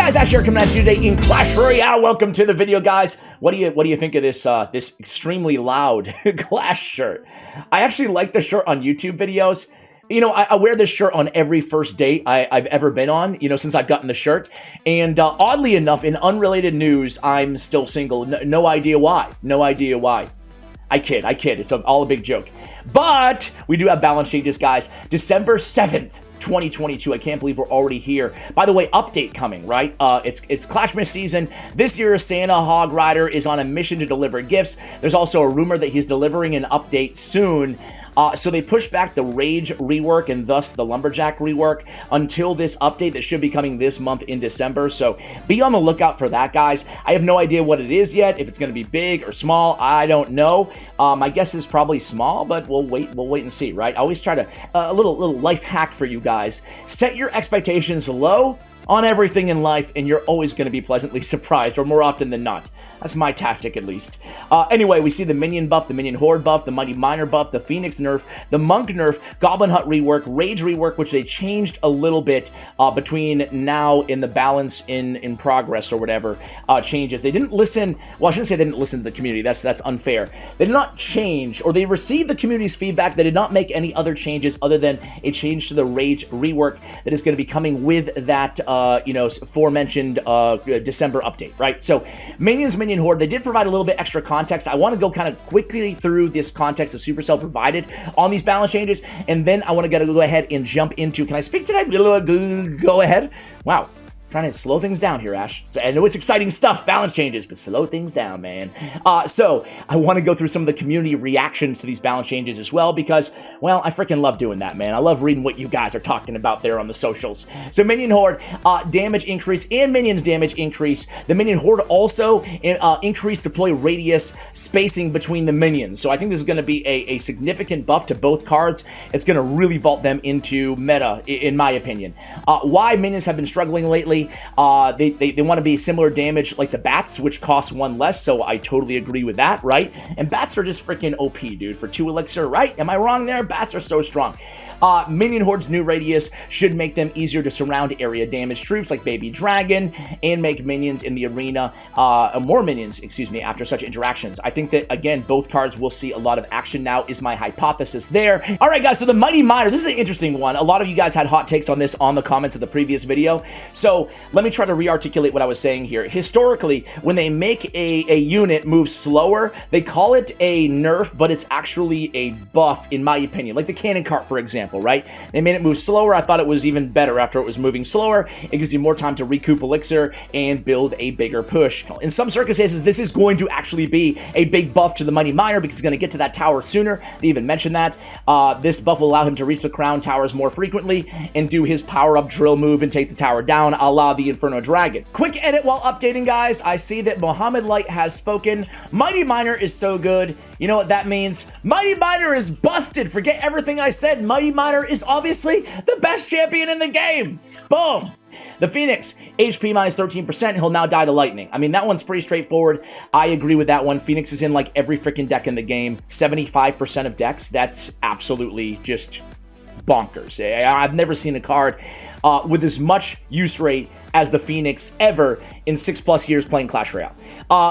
guys, Ash here coming at you today in Clash Royale. Welcome to the video, guys. What do you think of this this extremely loud Clash shirt? I actually like the shirt on YouTube videos. You know, I wear this shirt on every first date I've ever been on, you know, since I've gotten the shirt. And oddly enough, in unrelated news, I'm still single. No idea why. No idea why. I kid. It's all a big joke. But we do have balance changes, guys. December 7th. 2022. I can't believe we're already here. By the way, update coming, right? It's Clashmas season. This year, Santa Hog Rider is on a mission to deliver gifts. There's also a rumor that he's delivering an update soon. So they pushed back the Rage rework and thus the Lumberjack rework until this update that should be coming this month in December. So be on the lookout for that, guys. I have no idea what it is yet. If it's going to be big or small, I don't know. My guess is probably small, but we'll wait and see, right? I always try to a little life hack for you guys. Set your expectations low on everything in life, and you're always going to be pleasantly surprised, or more often than not. That's my tactic, at least. Anyway, we see the Minion buff, the Minion Horde buff, the Mighty Miner buff, the Phoenix nerf, the Monk nerf, Goblin Hut rework, Rage rework, which they changed a little bit between now and the balance in progress or whatever changes. They didn't listen, well, I shouldn't say they didn't listen to the community. That's unfair. They did not change, or they received the community's feedback. They did not make any other changes other than a change to the Rage rework that is going to be coming with that, you know, aforementioned December update, right? So, Minions, Minion Horde, they did provide a little bit extra context. I want to go kind of quickly through this context that Supercell provided on these balance changes, and then I want to go ahead and jump into, can I speak today? Go ahead. Wow. Trying to slow things down here, Ash. So I know it's exciting stuff, balance changes, but slow things down, man. So I want to go through some of the community reactions to these balance changes as well, because, well, I freaking love doing that, man. I love reading what you guys are talking about there on the socials. So Minion Horde, damage increase and Minions damage increase. The Minion Horde also increased deploy radius spacing between the Minions. So I think this is going to be a significant buff to both cards. It's going to really vault them into meta, in my opinion. Why Minions have been struggling lately? They want to be similar damage like the bats, which cost one less, so I totally agree with that, right? And bats are just freaking OP, dude, for 2 elixir, right? Am I wrong there? Bats are so strong. Minion Horde's new radius should make them easier to surround area damage troops like Baby Dragon and make minions in the arena, more minions, excuse me, after such interactions. I think that, again, both cards will see a lot of action now, is my hypothesis there. All right, guys, so the Mighty Miner, this is an interesting one. A lot of you guys had hot takes on this on the comments of the previous video, so let me try to re-articulate what I was saying here. Historically, when they make a unit move slower, they call it a nerf, but it's actually a buff, in my opinion, like the Cannon Cart, for example. Right? They made it move slower. I thought it was even better after it was moving slower. It gives you more time to recoup elixir and build a bigger push. In some circumstances, this is going to actually be a big buff to the Mighty Miner because he's going to get to that tower sooner. They even mentioned that. This buff will allow him to reach the crown towers more frequently and do his power-up drill move and take the tower down, a la the Inferno Dragon. Quick edit while updating, guys. I see that Mohammed Light has spoken. Mighty Miner is so good. You know what that means? Mighty Miner is busted. Forget everything I said. Mighty Miner is obviously the best champion in the game. Boom. The Phoenix, HP minus 13%, he'll now die to lightning. I mean, that one's pretty straightforward. I agree with that one. Phoenix is in like every freaking deck in the game. 75% of decks. That's absolutely just bonkers. I've never seen a card with as much use rate as the Phoenix ever in 6+ years playing Clash Royale.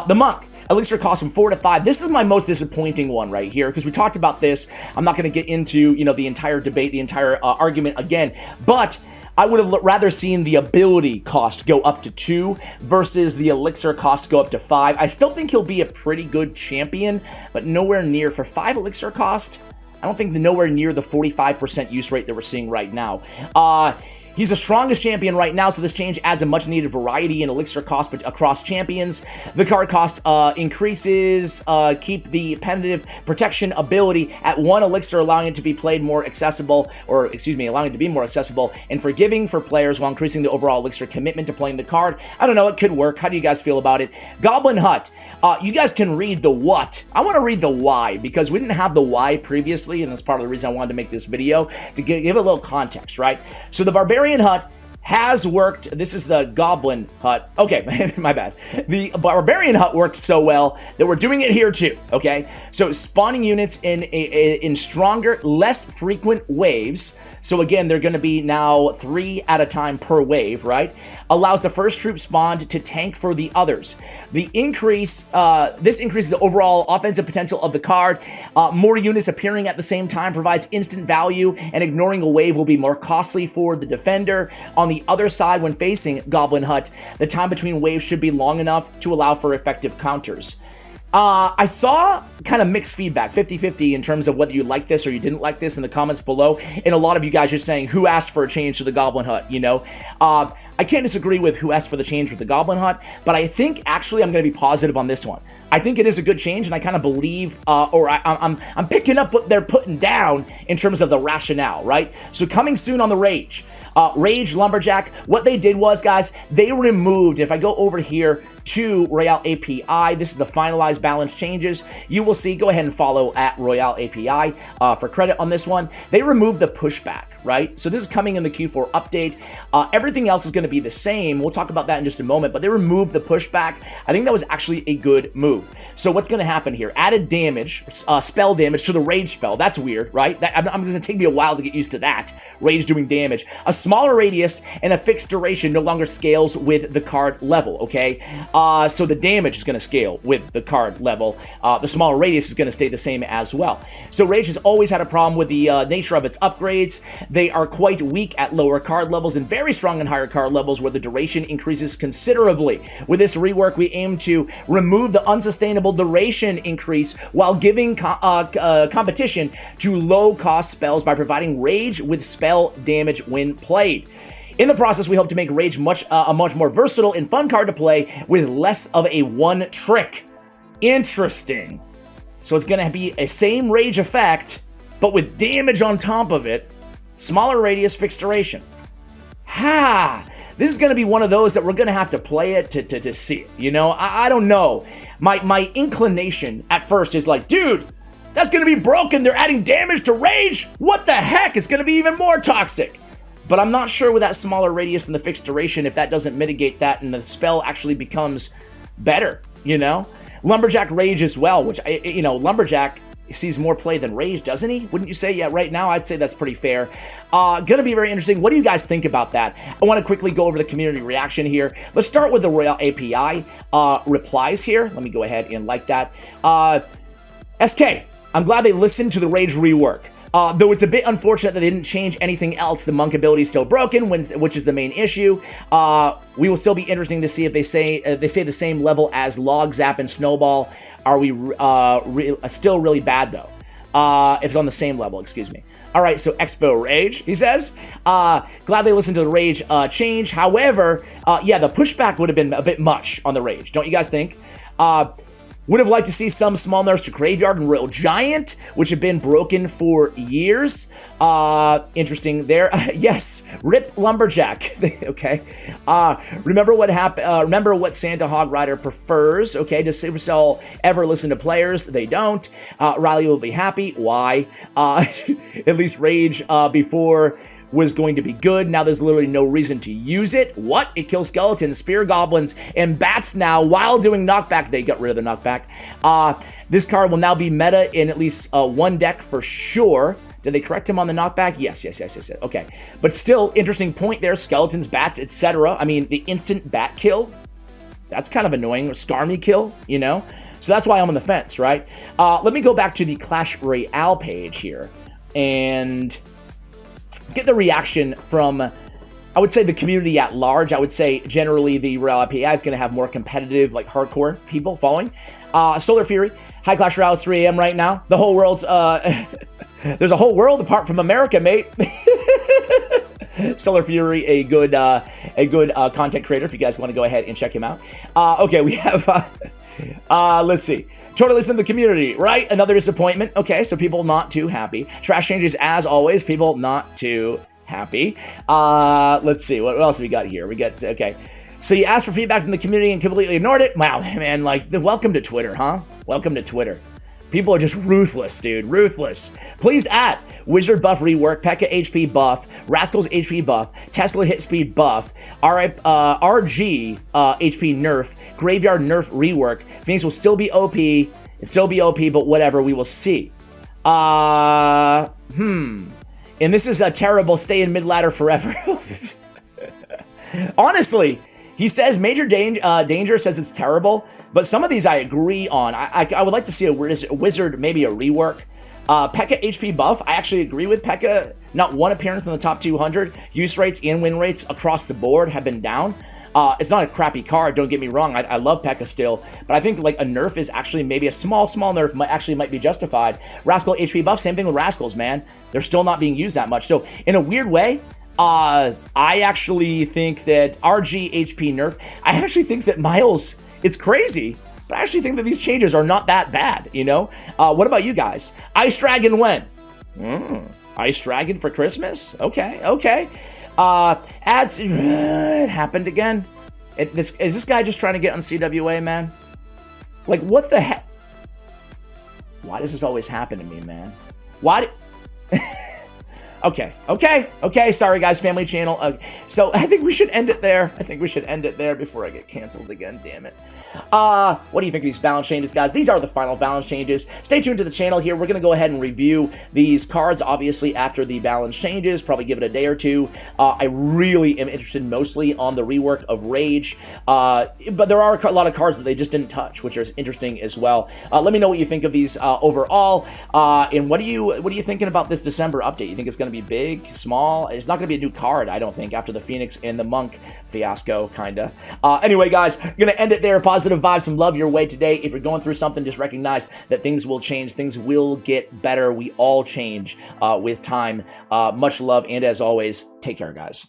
The Monk. Elixir cost from 4 to 5. This is my most disappointing one right here because we talked about this. I'm not going to get into, you know, the entire debate, the entire argument again, but I would have rather seen the ability cost go up to 2 versus the elixir cost go up to 5. I still think he'll be a pretty good champion, but nowhere near for 5 elixir cost. I don't think nowhere near the 45% use rate that we're seeing right now. He's the strongest champion right now, so this change adds a much-needed variety in elixir cost across champions. The card cost increases, keep the Pendative Protection ability at 1 elixir, allowing it to be played more accessible, or excuse me, allowing it to be more accessible and forgiving for players while increasing the overall elixir commitment to playing the card. I don't know, it could work. How do you guys feel about it? Goblin Hut. You guys can read the what. I want to read the why, because we didn't have the why previously, and that's part of the reason I wanted to make this video, to give a little context, right? So the Barbarian Hut has worked. This is the Goblin Hut. Okay, my bad. The Barbarian Hut worked so well that we're doing it here too, okay? So spawning units in stronger, less frequent waves So again, they're going to be now 3 at a time per wave, right? Allows the first troop spawned to tank for the others. This increases the overall offensive potential of the card. More units appearing at the same time provides instant value, and ignoring a wave will be more costly for the defender. On the other side, when facing Goblin Hut, the time between waves should be long enough to allow for effective counters. I saw kind of mixed feedback, 50-50 in terms of whether you like this or you didn't like this in the comments below, and a lot of you guys just saying, who asked for a change to the Goblin Hut, you know? I can't disagree with who asked for the change with the Goblin Hut, but I think actually I'm going to be positive on this one. I think it is a good change, and I kind of believe, I'm picking up what they're putting down in terms of the rationale, right? So coming soon on the Rage. Rage Lumberjack, what they did was, guys, they removed, if I go over here to Royale API, this is the finalized balance changes. You will see, go ahead and follow at Royale API for credit on this one. They removed the pushback, right? So this is coming in the Q4 update. Everything else is going to be the same. We'll talk about that in just a moment, but they removed the pushback. I think that was actually a good move. So what's going to happen here? Added damage, spell damage to the Rage spell. That's weird, right? I'm going to take me a while to get used to that. Rage doing damage. A smaller radius and a fixed duration no longer scales with the card level, okay? So the damage is going to scale with the card level. The smaller radius is going to stay the same as well. So Rage has always had a problem with the nature of its upgrades. They are quite weak at lower card levels and very strong in higher card levels where the duration increases considerably. With this rework, we aim to remove the unsustainable duration increase while giving competition to low-cost spells by providing Rage with spell damage when played. In the process, we hope to make Rage a much more versatile and fun card to play with less of a one trick. Interesting. So it's going to be a same Rage effect, but with damage on top of it. Smaller radius, fixed duration. Ha! This is going to be one of those that we're going to have to play it to see it. You know, I don't know. My inclination at first is like, dude, that's going to be broken. They're adding damage to Rage. What the heck? It's going to be even more toxic. But I'm not sure with that smaller radius and the fixed duration if that doesn't mitigate that and the spell actually becomes better, you know? Lumberjack Rage as well, which, you know, Lumberjack sees more play than Rage, doesn't he? Wouldn't you say? Yeah, right now I'd say that's pretty fair. Gonna be very interesting. What do you guys think about that? I want to quickly go over the community reaction here. Let's start with the Royale API replies here. Let me go ahead and like that. SK, I'm glad they listened to the Rage rework. Though it's a bit unfortunate that they didn't change anything else. The monk ability is still broken, which is the main issue. We will still be interesting to see if they say the same level as Log, Zap, and Snowball. Are we still really bad though? If it's on the same level, excuse me. All right, so Expo Rage, he says. Glad they listened to the Rage change. However, yeah, the pushback would have been a bit much on the Rage. Don't you guys think? Would have liked to see some small nerfs to Graveyard and Royal Giant, which have been broken for years. Interesting there. Yes, Rip Lumberjack. Okay. Remember what happened? Remember what Santa Hog Rider prefers. Okay. Does Supercell ever listen to players? They don't. Riley will be happy. Why? At least Rage before was going to be good. Now there's literally no reason to use it. What? It kills skeletons, spear goblins, and bats now while doing knockback. They got rid of the knockback. This card will now be meta in at least one deck for sure. Did they correct him on the knockback? Yes. Okay. But still, interesting point there. Skeletons, bats, etc. I mean, the instant bat kill, that's kind of annoying. Skarmy kill, you know? So that's why I'm on the fence, right? Let me go back to the Clash Royale page here and get the reaction from, I would say, the community at large. I would say generally the Royale API is going to have more competitive, like hardcore people following. Solar Fury, hi Clash Royale, it's 3 a.m. right now. The whole world's, there's a whole world apart from America, mate. Solar Fury, a good content creator if you guys want to go ahead and check him out. Okay, we have, let's see. Totally listen to the community, right? Another disappointment. Okay, so people not too happy. Trash changes as always. People not too happy. Let's see. What else have we got here? We got, okay. So you asked for feedback from the community and completely ignored it? Wow, man, like, welcome to Twitter, huh? Welcome to Twitter. People are just ruthless, dude. Ruthless. Please add Wizard buff rework, P.E.K.K.A HP buff, Rascal's HP buff, Tesla hit speed buff, RG HP nerf, Graveyard nerf rework. Phoenix will still be OP. It'll still be OP, but whatever. We will see. And this is a terrible stay in mid-ladder forever. Honestly, he says Major Danger says it's terrible, but some of these I agree on. I would like to see a Wizard, maybe a rework. P.E.K.K.A HP buff, I actually agree with P.E.K.K.A. Not one appearance in the top 200. Use rates and win rates across the board have been down. It's not a crappy card, don't get me wrong. I love P.E.K.K.A still, but I think like a nerf is actually maybe a small nerf might be justified. Rascal HP buff, same thing with Rascals, man. They're still not being used that much. So in a weird way, I actually think that RG HP nerf, I actually think that Miles, it's crazy, but I actually think that these changes are not that bad, you know? What about you guys? Ice Dragon when? Ice Dragon for Christmas? Okay. Ads, it happened again. Is this guy just trying to get on CWA, man? Like, what the heck? Why does this always happen to me, man? Why? Okay. Sorry, guys. Family channel. So I think we should end it there. Before I get canceled again. Damn it. What do you think of these balance changes, guys? These are the final balance changes. Stay tuned to the channel here. We're going to go ahead and review these cards, obviously, after the balance changes. Probably give it a day or two. I really am interested mostly on the rework of Rage. But there are a lot of cards that they just didn't touch, which is interesting as well. Let me know what you think of these overall. And what are you thinking about this December update? You think it's going to be big, small? It's not going to be a new card, I don't think, after the Phoenix and the Monk fiasco, kinda. Anyway, guys, I'm going to end it there. Positive vibes, some love your way today. If you're going through something, just recognize that things will change. Things will get better. We all change with time. Much love, and as always, take care, guys.